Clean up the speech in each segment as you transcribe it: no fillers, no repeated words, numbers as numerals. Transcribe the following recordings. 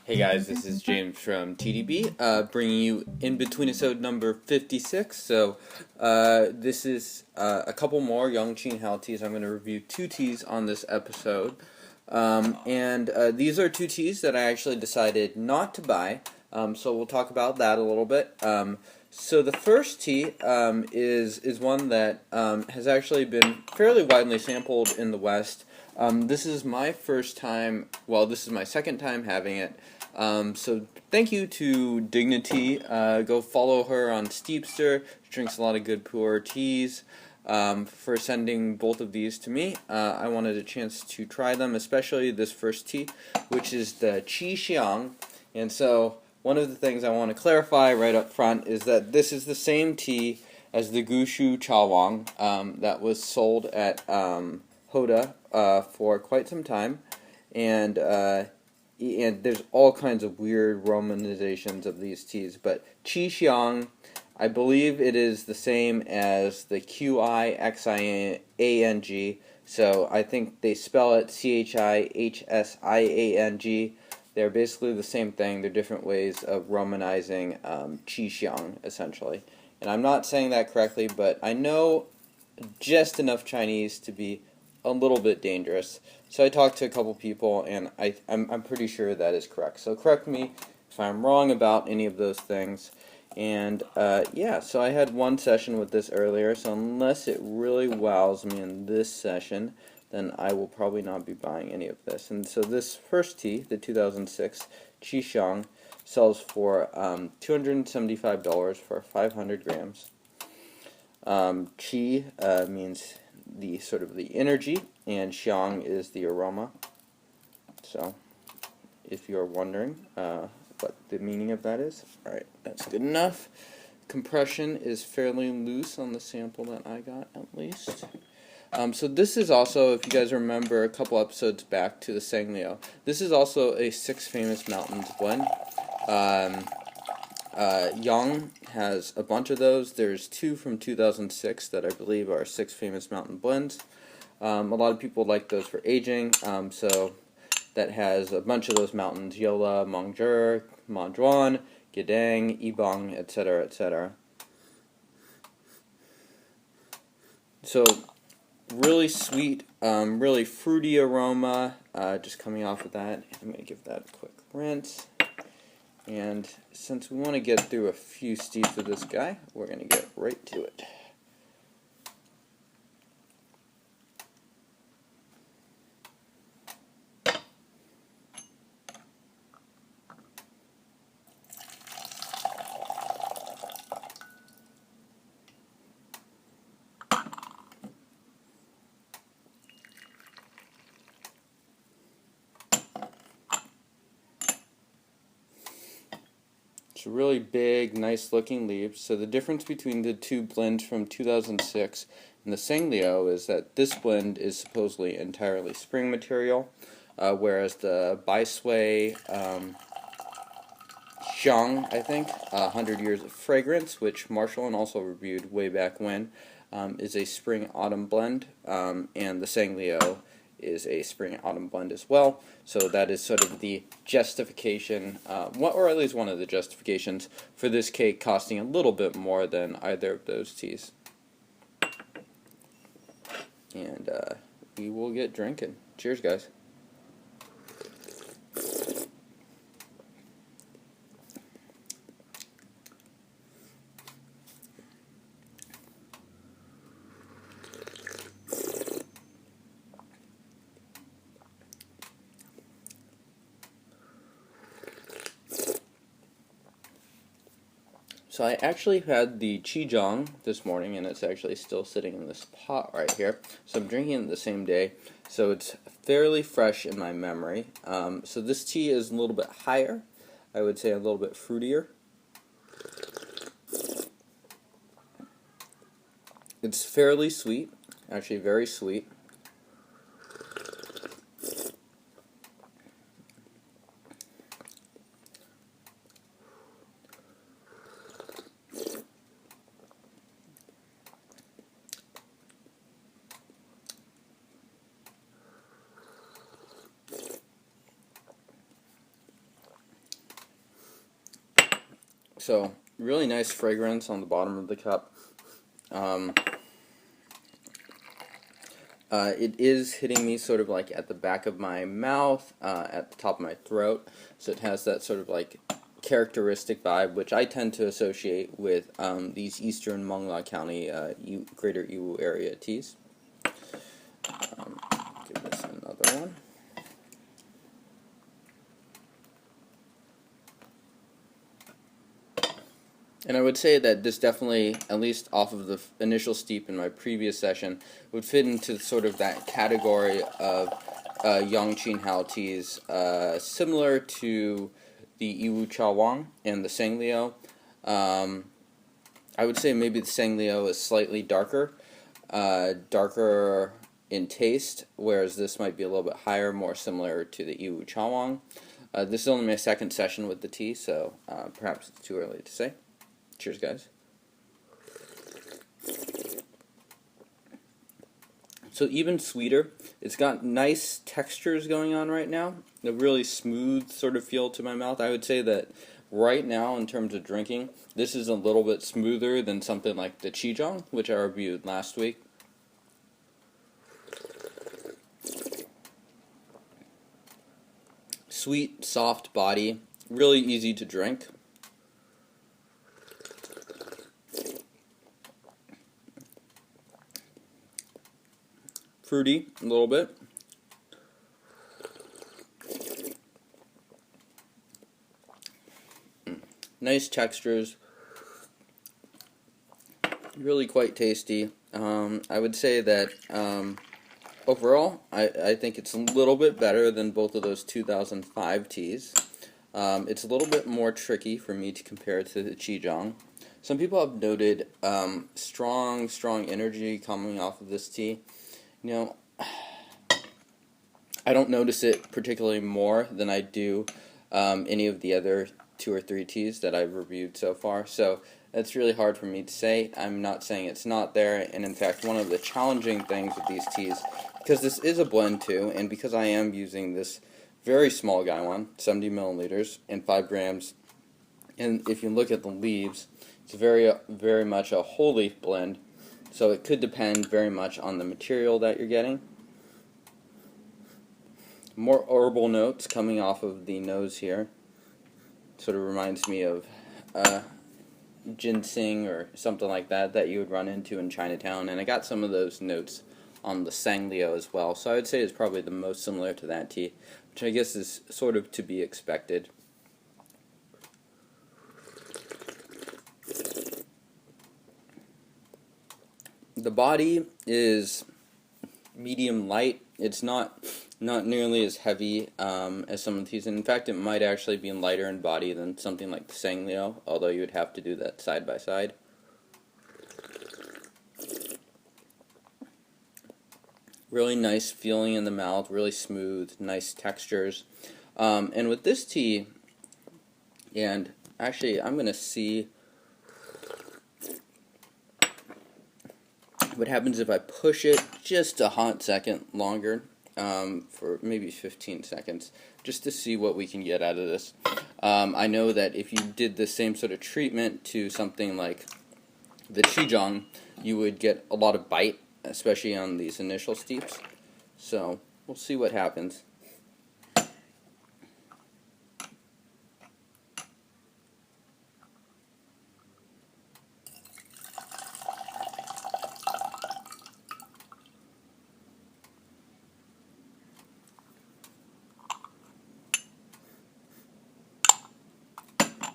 Hey guys, this is James from TeaDB, bringing you InBetweenIsode number 56. So this is a couple more YangQing Hao teas. I'm going to review two teas on this episode. These are two teas that I actually decided not to buy, so we'll talk about that a little bit. So the first tea is one that has actually been fairly widely sampled in the West. This is my first time, well, this is my second time having it. So thank you to Dignitea. Go follow her on Steepster. She drinks a lot of good Pu'erh teas. For sending both of these to me. I wanted a chance to try them, especially this first tea, which is the QiXiang. And so one of the things I want to clarify right up front is that this is the same tea as the Gushu Chawang that was sold at Hoda for quite some time, and there's all kinds of weird romanizations of these teas, but QiXiang, I believe it is the same as the QiXiang, so I think they spell it CHIHSIANG. They're basically the same thing. They're different ways of romanizing QiXiang, essentially. And I'm not saying that correctly, but I know just enough Chinese to be a little bit dangerous. So I talked to a couple people, and I'm pretty sure that is correct. So correct me if I'm wrong about any of those things. And yeah, so I had one session with this earlier, so unless it really wows me in this session, then I will probably not be buying any of this. And so this first tea, the 2006 QiXiang, sells for $275 for 500 grams. Qi means the sort of the energy, and xiang is the aroma. So if you're wondering what the meaning of that is, alright, that's good enough. Compression is fairly loose on the sample that I got, at least. So this is also, if you guys remember a couple episodes back to the TsangLiu, this is also a Six Famous Mountains blend. Yang has a bunch of those. There's two from 2006 that I believe are Six Famous Mountain blends. A lot of people like those for aging, so that has a bunch of those mountains: Yola, Mengzhi, Manzhuan, Gedang, Yibang, etc., etc. So really sweet, really fruity aroma, just coming off of that. I'm going to give that a quick rinse. And since we want to get through a few steeps with this guy, we're going to get right to it. It's really big, nice looking leaves. So the difference between the two blends from 2006 and the TsangLiu is that this blend is supposedly entirely spring material, whereas the Baisui Xiang, I think, 100 Years of Fragrance, which Marshall and also reviewed way back when, is a spring-autumn blend, and the TsangLiu is a spring-autumn blend as well. So that is sort of the justification, or at least one of the justifications, for this cake costing a little bit more than either of those teas. And we will get drinking. Cheers, guys. So I actually had the QiXiang this morning, and it's actually still sitting in this pot right here. So I'm drinking it the same day, so it's fairly fresh in my memory. So this tea is a little bit higher, I would say a little bit fruitier. It's fairly sweet, actually very sweet. So, really nice fragrance on the bottom of the cup. It is hitting me sort of like at the back of my mouth, at the top of my throat, so it has that sort of like characteristic vibe, which I tend to associate with these eastern Mongla County, Greater Yiwu area teas. Give this another one. And I would say that this definitely, at least off of the initial steep in my previous session, would fit into sort of that category of YangQing Hao teas, similar to the QiXiang and the TsangLiu. I would say maybe the TsangLiu is slightly darker, darker in taste, whereas this might be a little bit higher, more similar to the QiXiang. This is only my second session with the tea, so perhaps it's too early to say. Cheers, guys. So even sweeter. It's got nice textures going on right now. A really smooth sort of feel to my mouth. I would say that right now, in terms of drinking, this is a little bit smoother than something like the QiXiang, which I reviewed last week. Sweet, soft body, really easy to drink. Fruity, a little bit. Nice textures. Really quite tasty. I would say that overall, I think it's a little bit better than both of those 2005 teas. It's a little bit more tricky for me to compare to the QiXiang. Some people have noted strong energy coming off of this tea. You know, I don't notice it particularly more than I do any of the other 2 or 3 teas that I've reviewed so far. So it's really hard for me to say. I'm not saying it's not there, and in fact, one of the challenging things with these teas, because this is a blend too, and because I am using this very small guy one, 70 milliliters and 5 grams, and if you look at the leaves, it's very much a whole leaf blend. So it could depend very much on the material that you're getting. More herbal notes coming off of the nose here. Sort of reminds me of ginseng or something like that you would run into in Chinatown. And I got some of those notes on the TsangLiu as well. So I would say it's probably the most similar to that tea, which I guess is sort of to be expected. The body is medium light. It's not nearly as heavy as some of these. And in fact, it might actually be lighter in body than something like the TsangLiu, although you would have to do that side by side. Really nice feeling in the mouth, really smooth, nice textures. And with this tea, and actually I'm going to see what happens if I push it just a hot second longer, for maybe 15 seconds, just to see what we can get out of this. I know that if you did the same sort of treatment to something like the QiXiang, you would get a lot of bite, especially on these initial steeps. So we'll see what happens.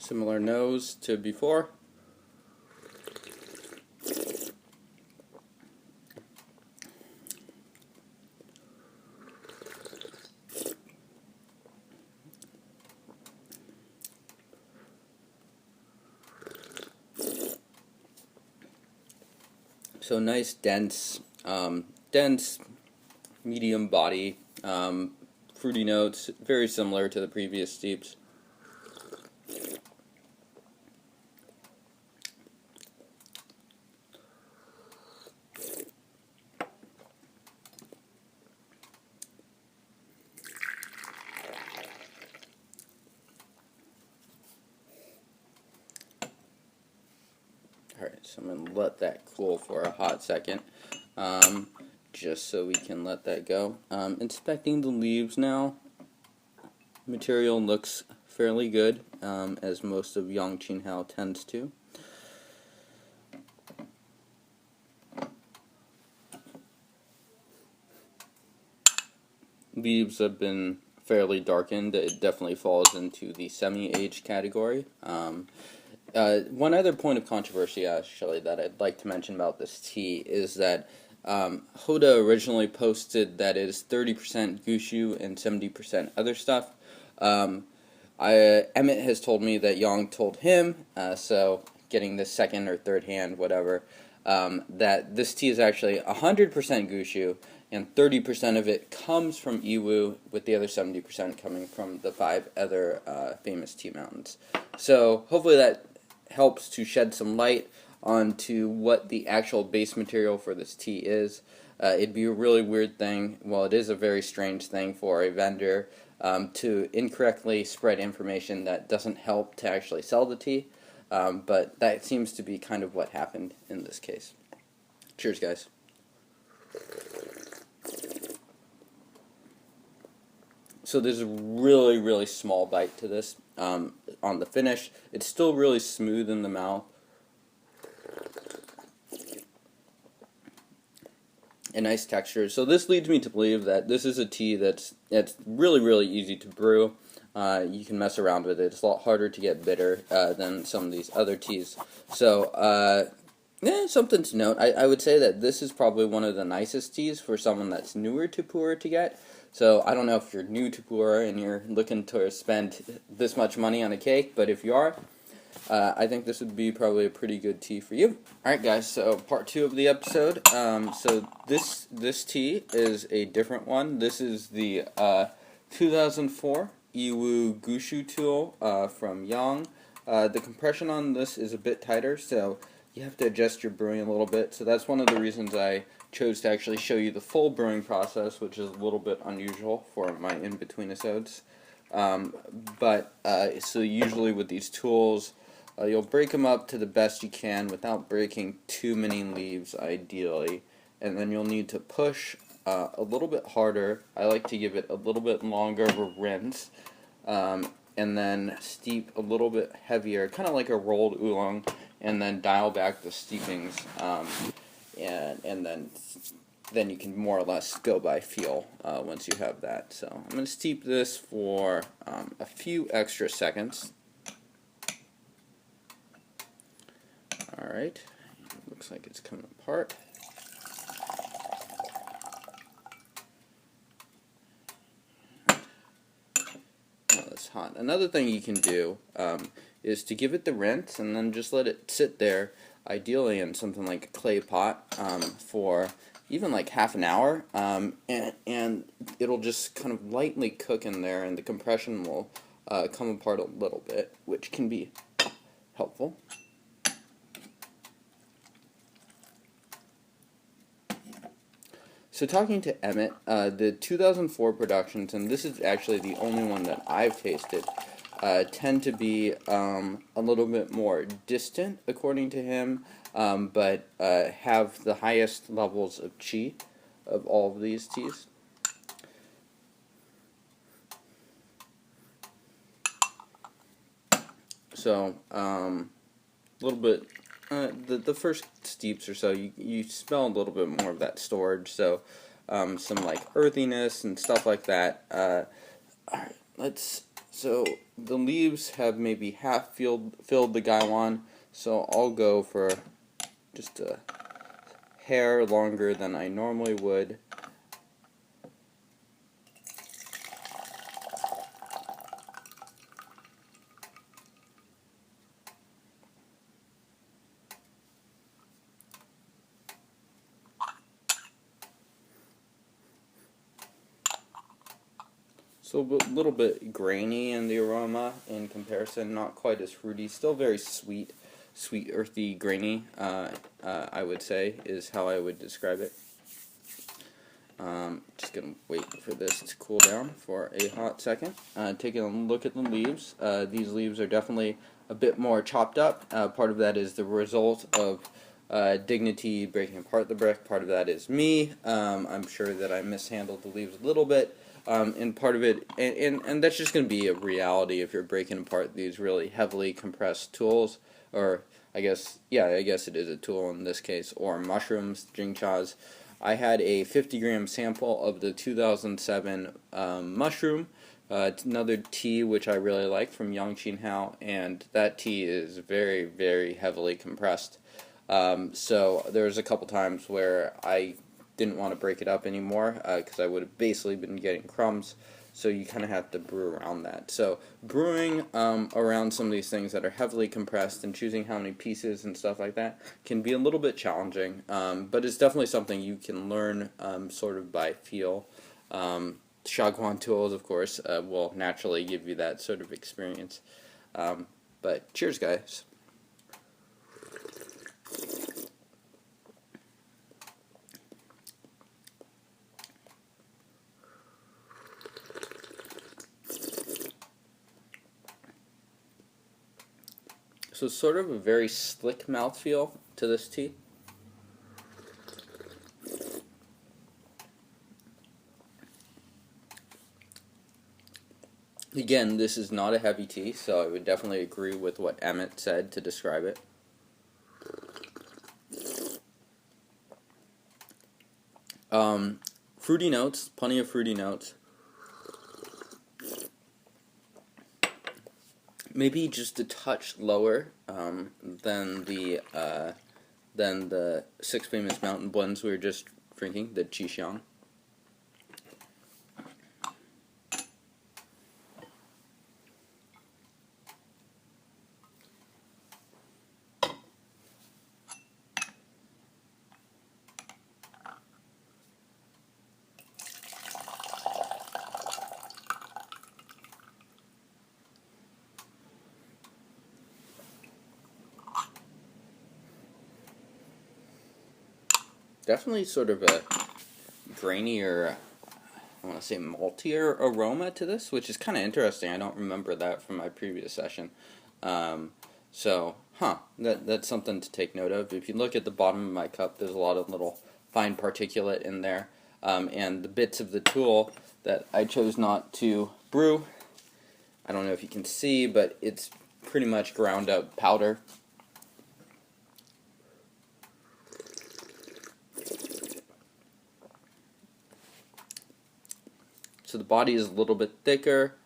Similar nose to before. So nice, dense, medium body, fruity notes, very similar to the previous steeps. Alright, so I'm going to let that cool for a hot second, just so we can let that go. Inspecting the leaves now. Material looks fairly good, as most of YangQing Hao tends to. Leaves have been fairly darkened. It definitely falls into the semi-aged category. One other point of controversy, actually, that I'd like to mention about this tea is that Hoda originally posted that it is 30% Gushu and 70% other stuff. Emmett has told me that Yang told him, so getting the second or third hand, whatever, that this tea is actually 100% Gushu, and 30% of it comes from Yiwu, with the other 70% coming from the 5 other famous tea mountains. So hopefully that helps to shed some light onto what the actual base material for this tea is. It'd be a really weird thing, well, it is a very strange thing for a vendor to incorrectly spread information that doesn't help to actually sell the tea, but that seems to be kind of what happened in this case. Cheers, guys. So there's a really, really small bite to this on the finish. It's still really smooth in the mouth. A nice texture. So this leads me to believe that this is a tea that's really, really easy to brew. You can mess around with it. It's a lot harder to get bitter than some of these other teas. So yeah, something to note. I would say that this is probably one of the nicest teas for someone that's newer to Pu'erh to get. So I don't know if you're new to Pu'erh and you're looking to spend this much money on a cake, but if you are, I think this would be probably a pretty good tea for you. Alright guys, so part 2 of the episode. So this tea is a different one. This is the 2004 Yiwu Gushu tool from Yang. The compression on this is a bit tighter, so you have to adjust your brewing a little bit. So that's one of the reasons I chose to actually show you the full brewing process, which is a little bit unusual for my in-between-isodes. So usually with these tools, you'll break them up to the best you can without breaking too many leaves, ideally. And then you'll need to push a little bit harder. I like to give it a little bit longer of a rinse. And then steep a little bit heavier, kind of like a rolled oolong, and then dial back the steepings. And then you can more or less go by feel once you have that. So I'm going to steep this for a few extra seconds. Alright, looks like it's coming apart. Oh, that's hot. Another thing you can do is to give it the rinse and then just let it sit there, ideally in something like a clay pot, for even like half an hour, and it'll just kind of lightly cook in there, and the compression will come apart a little bit, which can be helpful. So talking to Emmett, the 2004 productions, and this is actually the only one that I've tasted, tend to be a little bit more distant, according to him, but have the highest levels of qi of all of these teas. So, a little bit, the first steeps or so, you smell a little bit more of that storage, so some like earthiness and stuff like that. Alright, so the leaves have maybe half filled the gaiwan, so I'll go for just a hair longer than I normally would. So a little bit grainy in the aroma in comparison, not quite as fruity, still very sweet, earthy, grainy, I would say, is how I would describe it. Just going to wait for this to cool down for a hot second. Taking a look at the leaves. These leaves are definitely a bit more chopped up. Part of that is the result of Dignitea breaking apart the brick. Part of that is me. I'm sure that I mishandled the leaves a little bit. And part of it, and that's just going to be a reality if you're breaking apart these really heavily compressed tools, or I guess it is a tool in this case, or mushrooms, jingchas. I had a 50-gram sample of the 2007 mushroom. It's another tea which I really like from YangQing Hao, and that tea is very, very heavily compressed. So there was a couple times where I didn't want to break it up anymore because I would have basically been getting crumbs. So you kind of have to brew around that. So brewing around some of these things that are heavily compressed and choosing how many pieces and stuff like that can be a little bit challenging, but it's definitely something you can learn sort of by feel. Shaguan tools, of course, will naturally give you that sort of experience. But cheers, guys. So it's sort of a very slick mouthfeel to this tea. Again, this is not a heavy tea, so I would definitely agree with what Emmett said to describe it. Fruity notes, plenty of fruity notes. Maybe just a touch lower than the 6 famous mountain blends we were just drinking, the QiXiang. Definitely sort of a grainier, I want to say maltier aroma to this, which is kind of interesting. I don't remember that from my previous session. That's something to take note of. If you look at the bottom of my cup, there's a lot of little fine particulate in there. And the bits of the tool that I chose not to brew, I don't know if you can see, but it's pretty much ground up powder. So the body is a little bit thicker.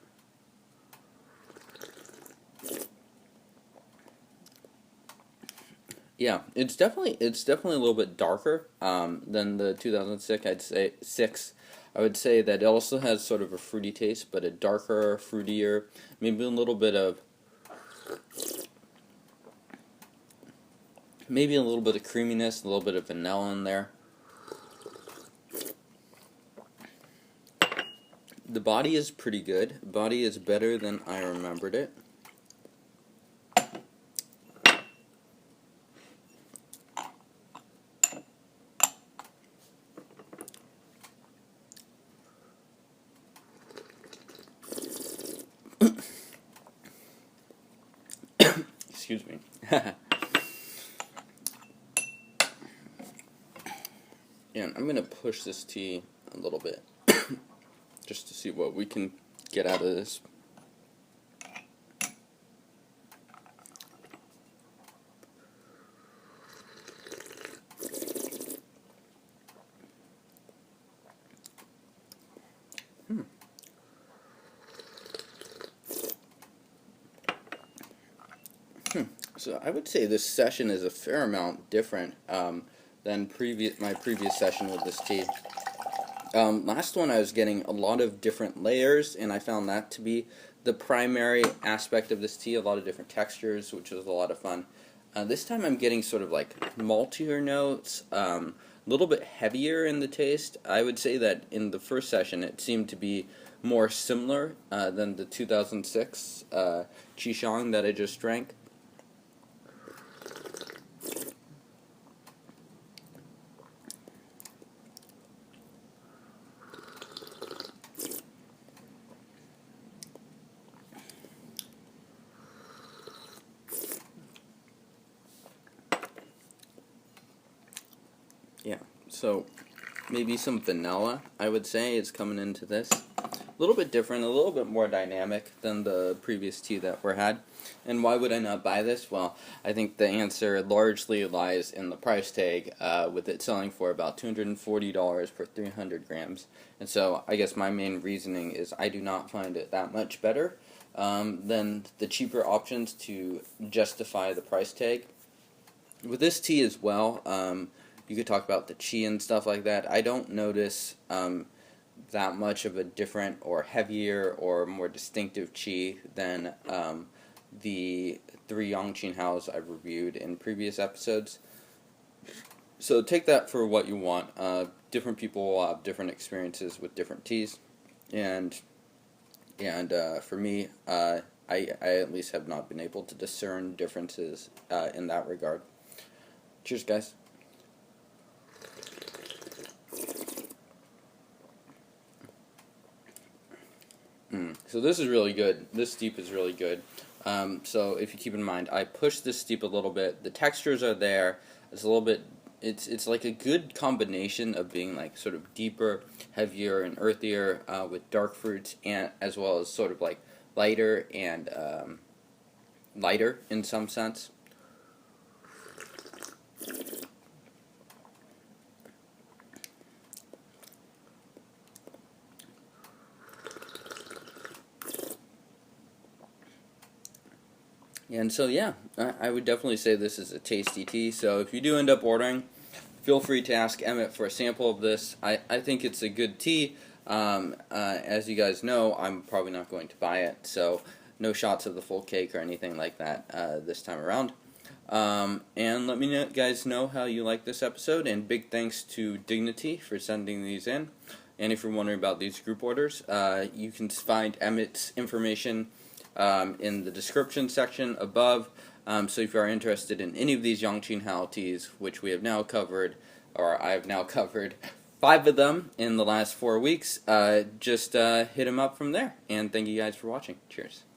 Yeah, it's definitely a little bit darker than the 2006. I would say that it also has sort of a fruity taste, but a darker, fruitier, maybe a little bit of creaminess, a little bit of vanilla in there. The body is pretty good. The body is better than I remembered it. Excuse me. And I'm going to push this tea a little bit just to see what we can get out of this. So I would say this session is a fair amount different than my previous session with this tea. Last one I was getting a lot of different layers, and I found that to be the primary aspect of this tea, a lot of different textures, which was a lot of fun. This time I'm getting sort of like maltier notes, a little bit heavier in the taste. I would say that in the first session it seemed to be more similar than the 2006 QiXiang that I just drank. Yeah, so maybe some vanilla, I would say, is coming into this. A little bit different, a little bit more dynamic than the previous tea that we had. And why would I not buy this? Well, I think the answer largely lies in the price tag, with it selling for about $240 for 300 grams. And so I guess my main reasoning is I do not find it that much better than the cheaper options to justify the price tag. With this tea as well, you could talk about the chi and stuff like that. I don't notice that much of a different or heavier or more distinctive chi than the 3 YangQing Haos I've reviewed in previous episodes. So take that for what you want. Different people will have different experiences with different teas, and for me, I at least have not been able to discern differences in that regard. Cheers, guys. So this is really good. This steep is really good. So if you keep in mind, I pushed this steep a little bit. The textures are there. It's a little bit. It's like a good combination of being like sort of deeper, heavier, and earthier with dark fruits, and as well as sort of like lighter and lighter in some sense. And so yeah, I would definitely say this is a tasty tea. So if you do end up ordering, feel free to ask Emmett for a sample of this. I think it's a good tea. As you guys know, I'm probably not going to buy it, so no shots of the full cake or anything like that this time around. And let me guys know how you like this episode, and big thanks to Dignitea for sending these in. And if you're wondering about these group orders, you can find Emmett's information in the description section above. So if you are interested in any of these YangQing Hao teas, which we have now covered, or I have now covered 5 of them in the last 4 weeks, just hit them up from there. And thank you guys for watching. Cheers.